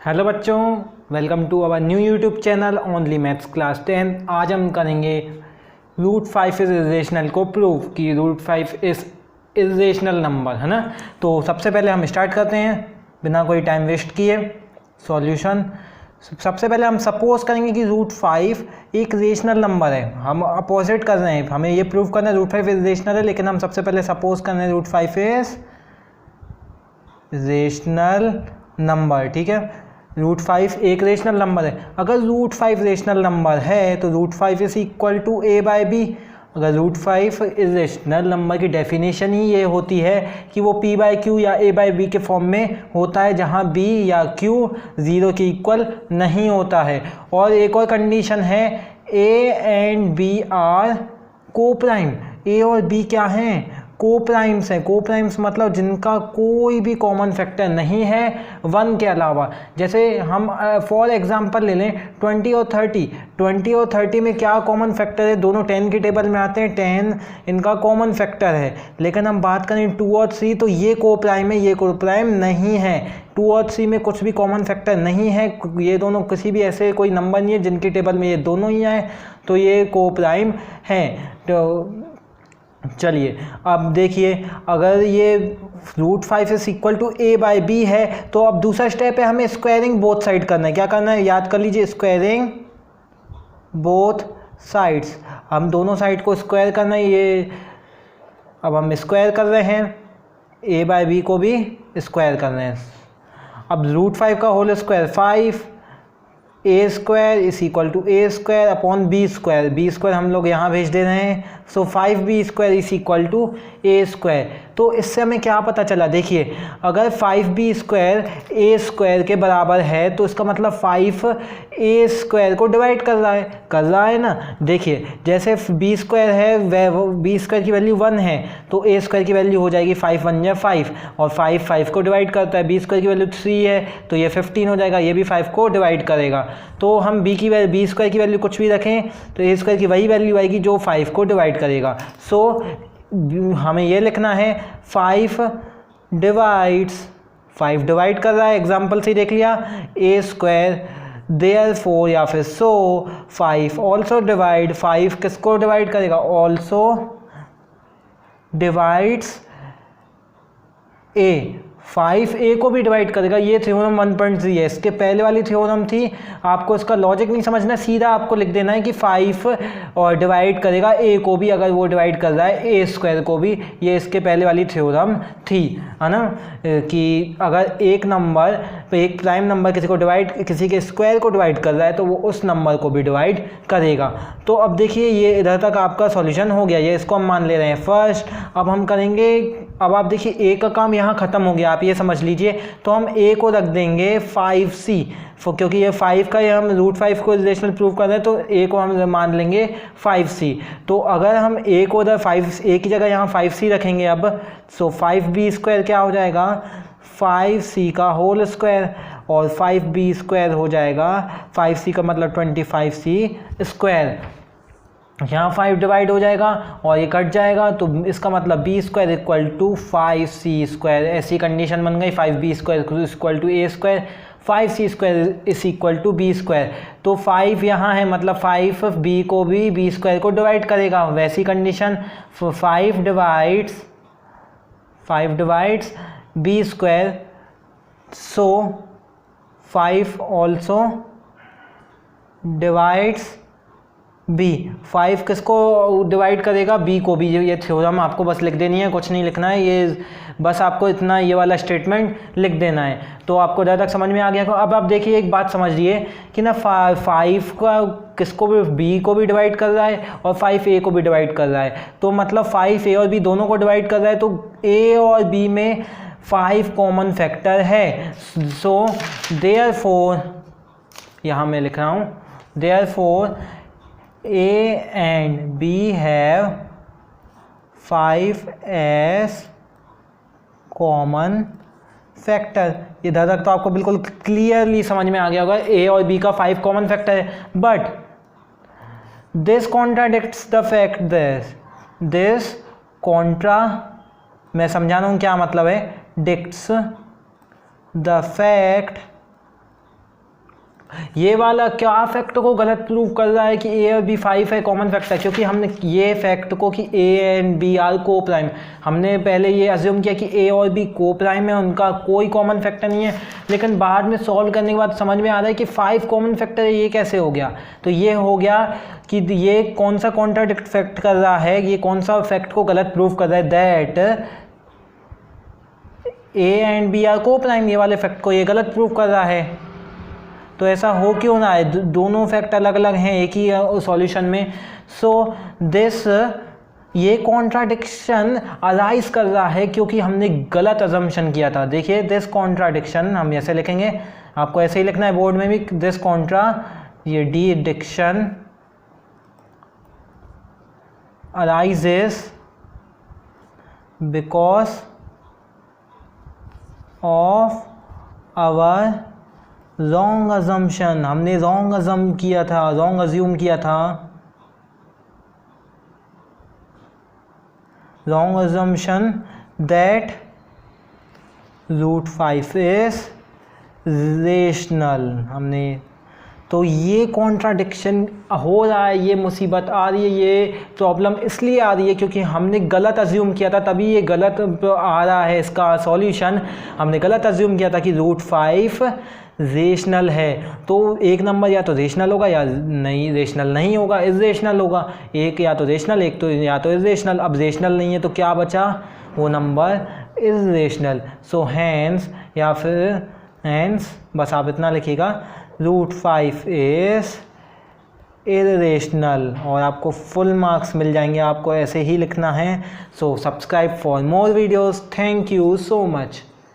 Hello बच्चों, welcome to our new YouTube channel only maths class 10। आज हम करेंगे रूट 5 इज इरेशनल को प्रूव कि रूट 5 इज इरेशनल नंबर है ना। तो सबसे पहले हम स्टार्ट करते हैं बिना कोई टाइम वेस्ट किए सॉल्यूशन। सबसे पहले हम सपोज करेंगे कि रूट 5 एक रेशनल नंबर है। हम अपोजिट कर रहे हैं, हमें ये प्रूव करना है रूट 5 इज रेशनल है, लेकिन हम सबसे पहले सपोज कर रहे हैं रूट 5 इज रेशनल नंबर। ठीक है, रूट 5 एक रेशनल नंबर है। अगर रूट 5 रेशनल नंबर है तो root 5 is equal to a by b. अगर रूट 5 इज रेशनल नंबर की डेफिनेशन ही ये होती है कि वो p बाई क्यू या a बाई बी के फॉर्म में होता है, जहाँ b या q 0 के इक्वल नहीं होता है। और एक और कंडीशन है a एंड b आर को प्राइम। a और b क्या हैं? को प्राइम्स हैं। को प्राइम्स मतलब जिनका कोई भी कॉमन फैक्टर नहीं है 1 के अलावा। जैसे हम फॉर एग्जांपल ले लें 20 और 30। 20 और 30 में क्या कॉमन फैक्टर है? दोनों 10 के टेबल में आते हैं, 10 इनका कॉमन फैक्टर है। लेकिन हम बात करें 2 और 3 तो ये को प्राइम है, ये को प्राइम नहीं है। 2 और 3 में कुछ भी कॉमन फैक्टर नहीं है, ये दोनों किसी भी ऐसे कोई नंबर नहीं है जिनके टेबल में ये दोनों ही आए, तो ये को प्राइम है। तो चलिए अब देखिए, अगर ये root 5 is equal to a by b है तो अब दूसरा स्टेप है हमें स्क्वायरिंग बोथ साइड करना है। क्या करना है? याद कर लीजिए, स्क्वायरिंग बोथ साइड्स। हम दोनों साइड को स्क्वायर करना है। ये अब हम स्क्वायर कर रहे हैं, ए बाई बी को भी स्क्वायर कर रहे हैं। अब रूट 5 का whole square 5 a square is equal to a square upon b square. B square हम लोग यहाँ भेज दे रहे हैं, so 5b square is equal to a square. तो इससे हमें क्या पता चला? देखिए, अगर 5b स्क्वायर ए स्क्वायर के बराबर है तो इसका मतलब 5 ए स्क्वायर को डिवाइड कर रहा है ना। देखिए, जैसे b स्क्वायर है वह b स्क्वायर की वैल्यू 1 है तो ए स्क्वायर की वैल्यू हो जाएगी 5 1 या 5, और 5 को डिवाइड करता है। b स्क्वायर की वैल्यू 3 है तो ये 15 हो जाएगा, ये भी 5 को डिवाइड करेगा। तो हम b स्क्वायर की वैल्यू कुछ भी रखें तो ए स्क्वायर की वही वैल्यू आएगी जो 5 को डिवाइड करेगा। सो हमें ये लिखना है 5 डिवाइड कर रहा है, एग्जाम्पल से देख लिया, ए स्क्वायर देयरफॉर या फिर सो 5 ऑल्सो डिवाइड। 5 किसको डिवाइड करेगा? ऑल्सो डिवाइड्स ए। 5a को भी डिवाइड करेगा। ये थ्योरम 1.3 है, इसके पहले वाली थ्योरम थी। आपको इसका लॉजिक नहीं समझना, सीधा आपको लिख देना है कि 5 और डिवाइड करेगा a को भी, अगर वो डिवाइड कर रहा है ए स्क्वायर को भी। ये इसके पहले वाली थ्योरम थी, है ना, कि अगर एक नंबर एक प्राइम नंबर किसी के स्क्वायर को डिवाइड कर रहा है तो वो उस नंबर को भी डिवाइड करेगा। तो अब देखिए, ये इधर तक आपका सॉल्यूशन हो गया, ये इसको हम मान ले रहे हैं फर्स्ट। अब हम करेंगे, अब आप देखिए ए का काम यहाँ ख़त्म हो गया, आप ये समझ लीजिए। तो हम ए को रख देंगे 5c, क्योंकि ये 5 का, ये हम रूट 5 को रिलेशनल प्रूव कर रहे हैं तो ए को हम मान लेंगे 5c। तो अगर हम ए को उधर 5a की जगह यहाँ 5c रखेंगे अब, सो 5b स्क्वायर क्या हो जाएगा? 5c का होल स्क्वायर, और 5b स्क्वायर हो जाएगा 5c का मतलब 25c स्क्वायर। यहाँ 5 डिवाइड हो जाएगा और ये कट जाएगा, तो इसका मतलब b square equal to 5c square. ऐसी कंडीशन बन गई, 5b square equal to a square, 5c square is equal to b square. तो 5 यहाँ है, मतलब 5b को भी b स्क्वायर को डिवाइड करेगा। वैसी कंडीशन 5 डिवाइड्स b स्क्वायर, सो 5 ऑल्सो डिवाइड्स b। 5 किसको डिवाइड करेगा? b को भी। ये थ्योरम आपको बस लिख देनी है, कुछ नहीं लिखना है, ये बस आपको इतना ये वाला स्टेटमेंट लिख देना है। तो आपको ज़्यादा तक समझ में आ गया। अब आप देखिए, एक बात समझिए कि ना 5 का किसको भी b को भी डिवाइड कर रहा है और 5a को भी डिवाइड कर रहा है। तो मतलब 5a और b दोनों को डिवाइड कर रहा है, तो a और b में 5 कॉमन फैक्टर है। सो देयरफॉर, यहाँ मैं लिख रहा हूँ, therefore A and B have 5 as common factor। इधर तक तो आपको बिल्कुल क्लियरली समझ में आ गया होगा, A और B का 5 कॉमन फैक्टर है। But this contradicts the fact this Contra, मैं समझा रहा हूँ क्या मतलब है, डिक्ट्स द फैक्ट ये वाला क्या फैक्ट को गलत प्रूव कर रहा है कि ए और बी 5 है कॉमन फैक्टर, क्योंकि हमने ये फैक्ट को कि ए एंड बी आर को प्राइम, हमने पहले ये अज्यूम किया कि ए और बी को प्राइम है, उनका कोई कॉमन फैक्टर नहीं है, लेकिन बाद में सॉल्व करने के बाद समझ में आ रहा है कि 5 कॉमन फैक्टर है। ये कैसे हो गया? तो ये हो गया कि ये कौन सा कॉन्ट्राडिक्ट फैक्ट कर रहा है, ये कौन सा फैक्ट को गलत प्रूव कर रहा है, that a and b are coprime, ये वाले फैक्ट को ये गलत प्रूव कर रहा है। तो ऐसा हो क्यों ना है, दोनों फैक्ट अलग अलग हैं एक ही सॉल्यूशन में। सो दिस ये कॉन्ट्राडिक्शन अराइज कर रहा है क्योंकि हमने गलत अजम्पशन किया था। देखिए दिस कॉन्ट्राडिक्शन हम ऐसे लिखेंगे, आपको ऐसे ही लिखना है बोर्ड में भी, दिस ये deduction arises because of our wrong assumption, हमने रॉन्ग अज्यूम किया था, wrong assumption that √5 is rational. हमने तो ये कॉन्ट्राडिक्शन हो रहा है, ये मुसीबत आ रही है, ये प्रॉब्लम इसलिए आ रही है क्योंकि हमने गलत अज्यूम किया था, तभी ये गलत आ रहा है इसका सॉल्यूशन। हमने गलत अज्यूम किया था कि √5 रेशनल है, तो एक नंबर या तो रेशनल होगा या नहीं, रेशनल नहीं होगा, इरेशनल होगा। एक या तो रेशनल, एक तो या तो इरेशनल। अब रेशनल नहीं है तो क्या बचा, वो नंबर इरेशनल। सो हैंस या फिर हैंस, बस आप इतना लिखिएगा, √5 इज इरेशनल, और आपको फुल मार्क्स मिल जाएंगे। आपको ऐसे ही लिखना है। So subscribe for more videos. Thank you so much.